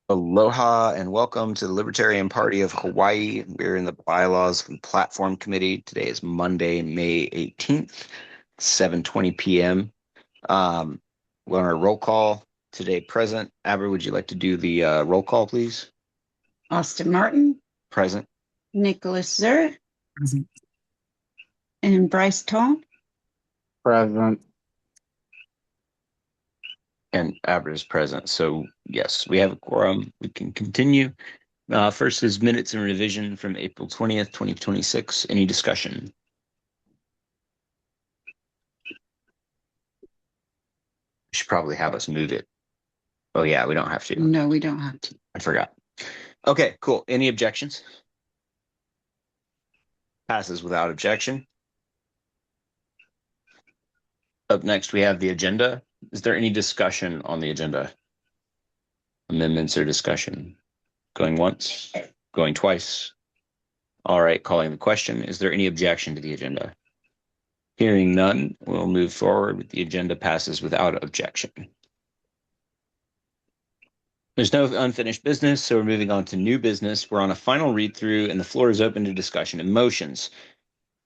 Aloha and welcome to the Libertarian Party of Hawaii. We're in the Bylaws and Platform Committee. Today is Monday, May 18th, 7:20 p.m. We're on our roll call today present. Abbra, would you like to do the roll call, please? Austin Martin, Present. Nicholas Zehr, Present. and Bryce Thon. Present. And Abbra is present. So, yes, we have a quorum. We can continue. First is minutes and revision from April 20th, 2026. Any discussion? Should probably have us move it. Oh, yeah, we don't have to. No, we don't have to. I forgot. Okay, cool. Any objections? Passes without objection. Up next, we have the agenda. Is there any discussion on the agenda? Amendments or discussion? Going once? Going twice? All right, calling the question. Is there any objection to the agenda? Hearing none, we'll move forward with the agenda passes without objection. There's no unfinished business, so we're moving on to new business. We're on a final read through, and the floor is open to discussion and motions.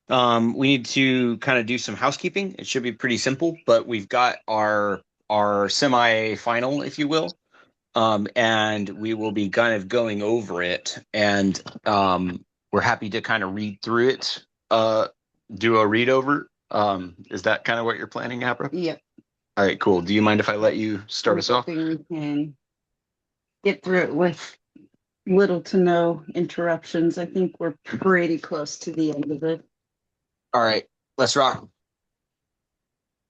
We need to kind of do some housekeeping. It should be pretty simple, but we've got our semi-final, if you will, and we will be kind of going over it, and we're happy to kind of read through it, do a read over. Is that kind of what you're planning, Abbra? Yep. All right, cool. Do you mind if I let you start us off? We can get through it with little to no interruptions. I think we're pretty close to the end of it. All right, let's rock.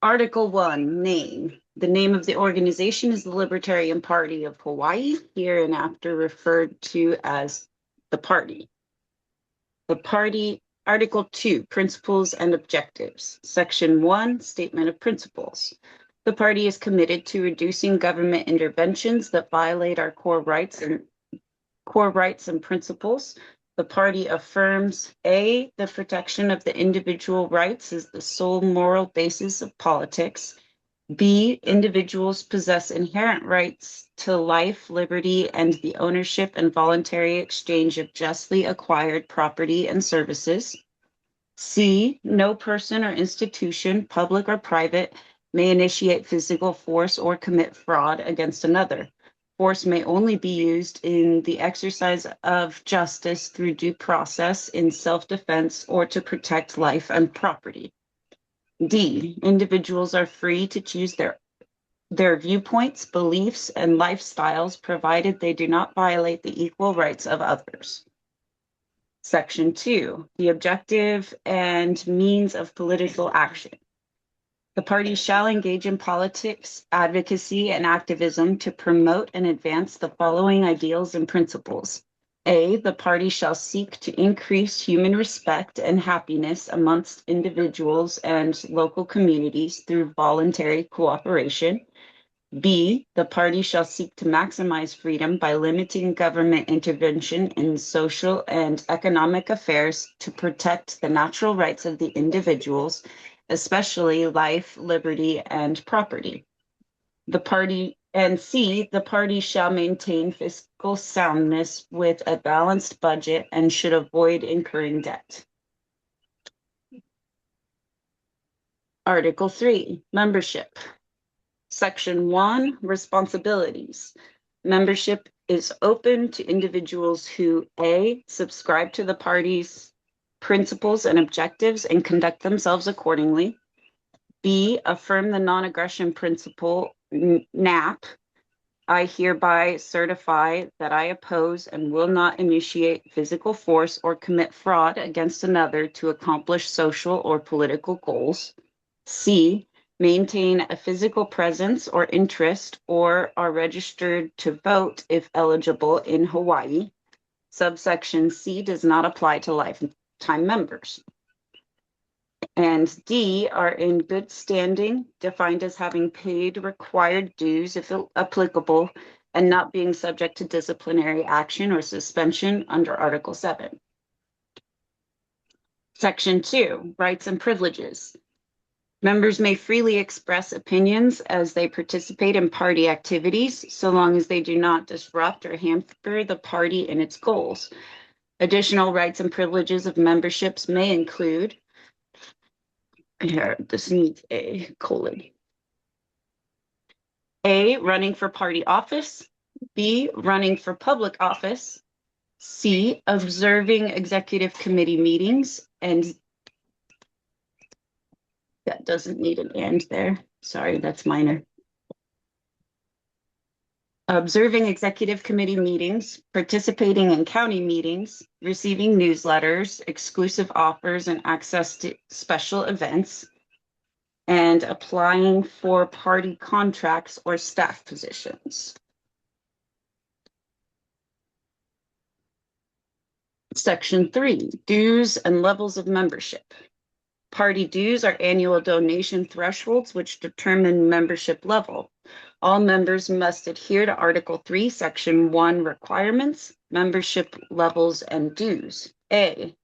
Article 1, name. The name of the organization is the Libertarian Party of Hawaii, hereinafter referred to as the party. The party. Article 2, principles and objectives. Section 1, statement of principles. The party is committed to reducing government interventions that violate our core rights and principles. The party affirms A, the protection of the individual rights is the sole moral basis of politics. B, individuals possess inherent rights to life, liberty, and the ownership and voluntary exchange of justly acquired property and services. C, no person or institution, public or private, may initiate physical force or commit fraud against another. Force may only be used in the exercise of justice through due process, in self-defense, or to protect life and property. D, individuals are free to choose their viewpoints, beliefs, and lifestyles, provided they do not violate the equal rights of others. Section 2, the objective and means of political action. The party shall engage in politics, advocacy, and activism to promote and advance the following ideals and principles. A, the party shall seek to increase human respect and happiness amongst individuals and local communities through voluntary cooperation. B, the party shall seek to maximize freedom by limiting government intervention in social and economic affairs to protect the natural rights of the individuals, especially life, liberty, and property. C, the party shall maintain fiscal soundness with a balanced budget and should avoid incurring debt. Article 3, membership. Section 1, responsibilities. Membership is open to individuals who A, subscribe to the party's principles and objectives and conduct themselves accordingly. B, affirm the non-aggression principle, NAP. I hereby certify that I oppose and will not initiate physical force or commit fraud against another to accomplish social or political goals. C, maintain a physical presence or interest or are registered to vote if eligible in Hawaii. Subsection C does not apply to lifetime members. And D, are in good standing, defined as having paid required dues if applicable and not being subject to disciplinary action or suspension under Article 7. Section 2, rights and privileges. Members may freely express opinions as they participate in party activities, so long as they do not disrupt or hamper the party and its goals. Additional rights and privileges of memberships may include, here, this needs a colon. A, running for party office. B, running for public office. C, observing executive committee meetings. And that doesn't need an and there. Sorry, that's minor. Observing executive committee meetings, participating in county meetings, receiving newsletters, exclusive offers, and access to special events, and applying for party contracts or staff positions. Section 3, dues and levels of membership. Party dues are annual donation thresholds which determine membership level. All members must adhere to Article 3, Section 1 requirements, membership levels, and dues. A,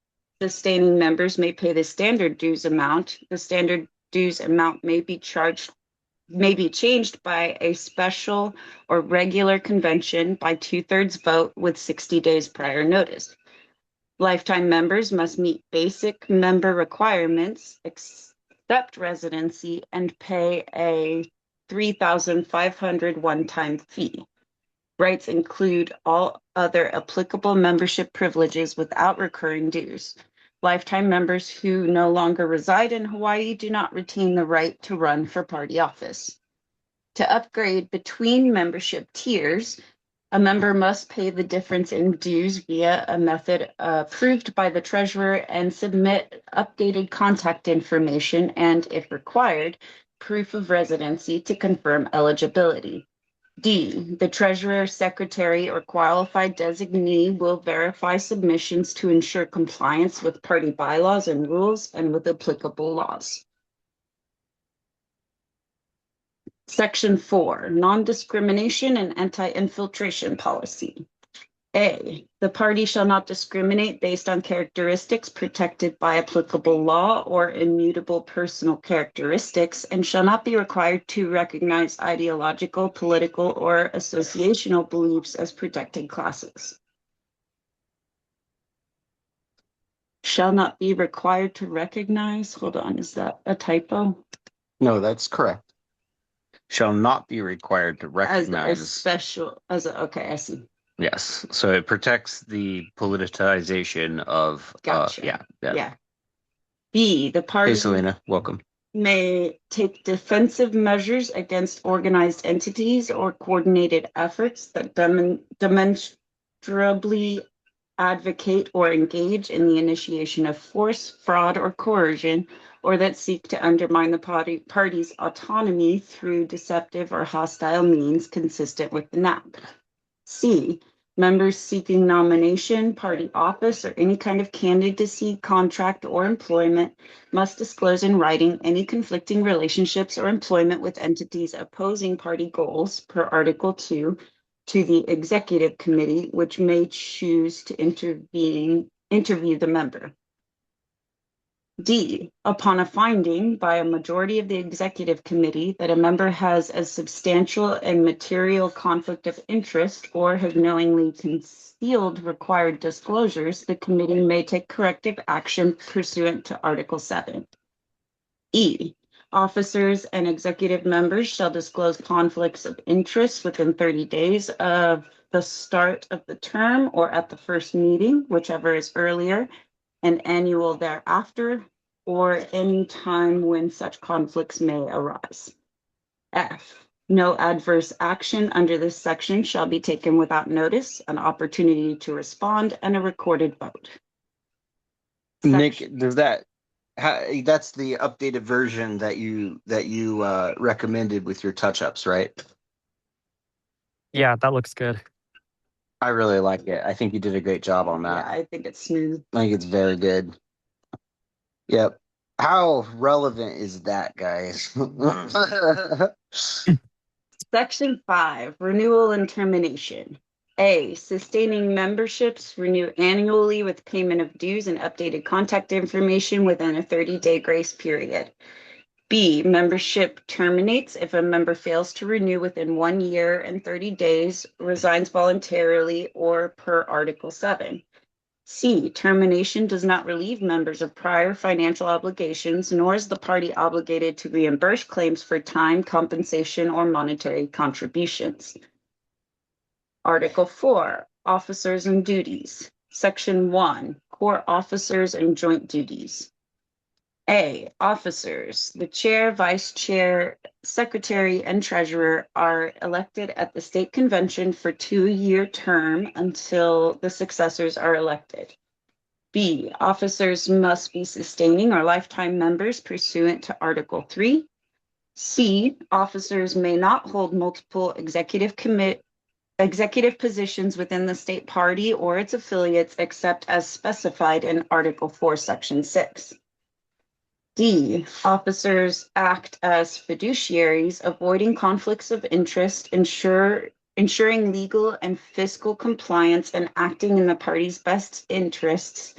sustaining members may pay the standard dues amount. The standard dues amount may be changed by a special or regular convention by 2/3 vote with 60 days prior notice. Lifetime members must meet basic member requirements, accept residency, and pay a $3,500 one-time fee. Rights include all other applicable membership privileges without recurring dues. Lifetime members who no longer reside in Hawaii do not retain the right to run for party office. To upgrade between membership tiers, a member must pay the difference in dues via a method approved by the treasurer and submit updated contact information and, if required, proof of residency to confirm eligibility. D, the treasurer, secretary, or qualified designee will verify submissions to ensure compliance with party bylaws and rules and with applicable laws. Section 4, non-discrimination and anti-infiltration policy. A, the party shall not discriminate based on characteristics protected by applicable law or immutable personal characteristics and shall not be required to recognize ideological, political, or associational beliefs as protected classes. Shall not be required to recognize, hold on, is that a typo? No, that's correct. Shall not be required to recognize. Okay, I see. Yes, so it protects the politicization of. Gotcha. Yeah. B, the party. Hey, Selena, welcome. May take defensive measures against organized entities or coordinated efforts that demonstrably advocate or engage in the initiation of force, fraud, or coercion, or that seek to undermine the party's autonomy through deceptive or hostile means consistent with the NAP. C, members seeking nomination, party office, or any kind of candidacy, contract, or employment must disclose in writing any conflicting relationships or employment with entities opposing party goals per Article 2 to the executive committee, which may choose to interview the member. D, upon a finding by a majority of the executive committee that a member has a substantial and material conflict of interest or has knowingly concealed required disclosures, the committee may take corrective action pursuant to Article 7. E, officers and executive members shall disclose conflicts of interest within 30 days of the start of the term or at the first meeting, whichever is earlier, and annual thereafter, or any time when such conflicts may arise. F, no adverse action under this section shall be taken without notice, an opportunity to respond, and a recorded vote. Nick, does that's the updated version that you recommended with your touch-ups, right? Yeah, that looks good. I really like it. I think you did a great job on that. Yeah, I think it's smooth. I think it's very good. Yep. How relevant is that, guys? Section 5, renewal and termination. A, sustaining memberships renew annually with payment of dues and updated contact information within a 30-day grace period. B, membership terminates if a member fails to renew within 1 year and 30 days, resigns voluntarily, or per Article 7. C, termination does not relieve members of prior financial obligations, nor is the party obligated to reimburse claims for time, compensation, or monetary contributions. Article 4, officers and duties. Section 1, core officers and joint duties. A, officers. The chair, vice chair, secretary, and treasurer are elected at the state convention for 2-year term until the successors are elected. B, officers must be sustaining or lifetime members pursuant to Article 3. C, officers may not hold multiple executive positions within the state party or its affiliates except as specified in Article 4, Section 6. D, officers act as fiduciaries, avoiding conflicts of interest, ensuring legal and fiscal compliance, and acting in the party's best interests,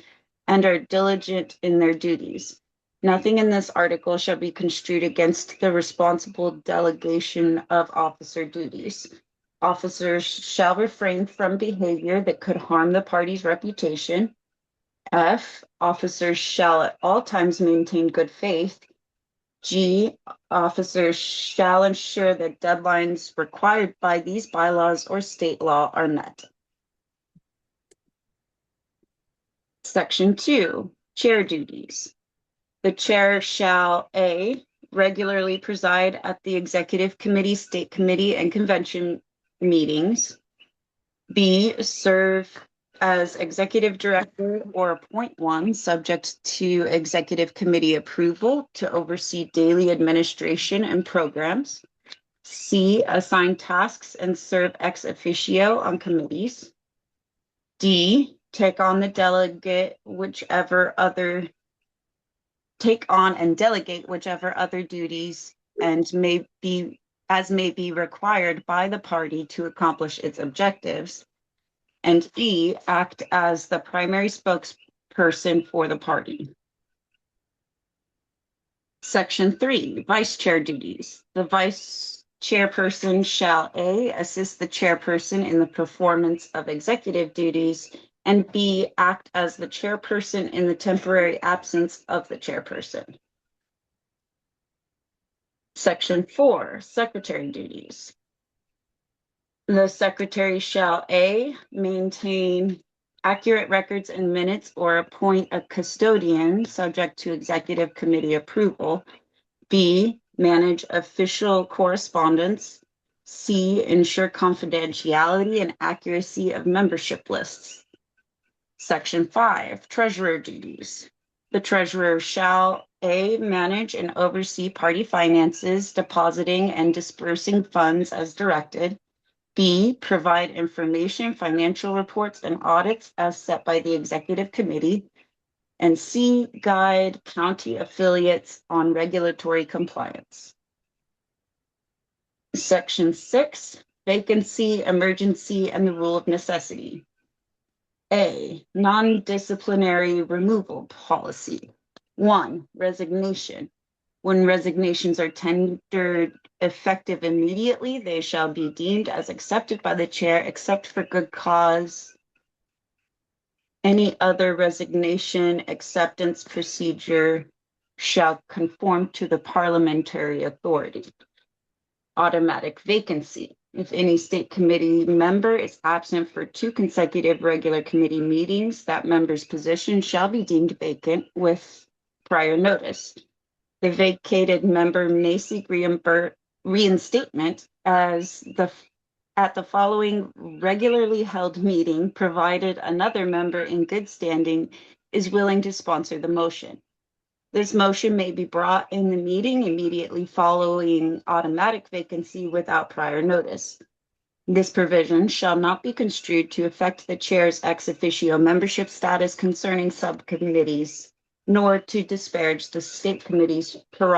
and are diligent in their duties. Nothing in this article shall be construed against the responsible delegation of officer duties. Officers shall refrain from behavior that could harm the party's reputation. F, officers shall at all times maintain good faith. G, officers shall ensure that deadlines required by these bylaws or state law are met. Section 2, chair duties. The chair shall A, regularly preside at the executive committee, state committee, and convention meetings. B, serve as executive director or appoint one subject to executive committee approval to oversee daily administration and programs. C, assign tasks and serve ex officio on committees. D, take on and delegate whichever other duties and may be required by the party to accomplish its objectives. And E, act as the primary spokesperson for the party. Section 3, vice chair duties. The vice chairperson shall A, assist the chairperson in the performance of executive duties, and B, act as the chairperson in the temporary absence of the chairperson. Section 4, secretary duties. The secretary shall A, maintain accurate records and minutes or appoint a custodian subject to executive committee approval. B, manage official correspondence. C, ensure confidentiality and accuracy of membership lists. Section 5, treasurer duties. The treasurer shall A, manage and oversee party finances, depositing and dispersing funds as directed. B, provide information, financial reports, and audits as set by the executive committee. And C, guide county affiliates on regulatory compliance. Section 6, vacancy, emergency, and the rule of necessity. A, non-disciplinary removal policy. 1, resignation. When resignations are tendered effective immediately, they shall be deemed as accepted by the chair, except for good cause. Any other resignation acceptance procedure shall conform to the parliamentary authority. Automatic vacancy. If any state committee member is absent for 2 consecutive regular committee meetings, that member's position shall be deemed vacant with prior notice. The vacated member may seek reinstatement at the following regularly held meeting, provided another member in good standing is willing to sponsor the motion. This motion may be brought in the meeting immediately following automatic vacancy without prior notice. This provision shall not be construed to affect the chair's ex officio membership status concerning subcommittees, nor to disparage the state committee's prerogative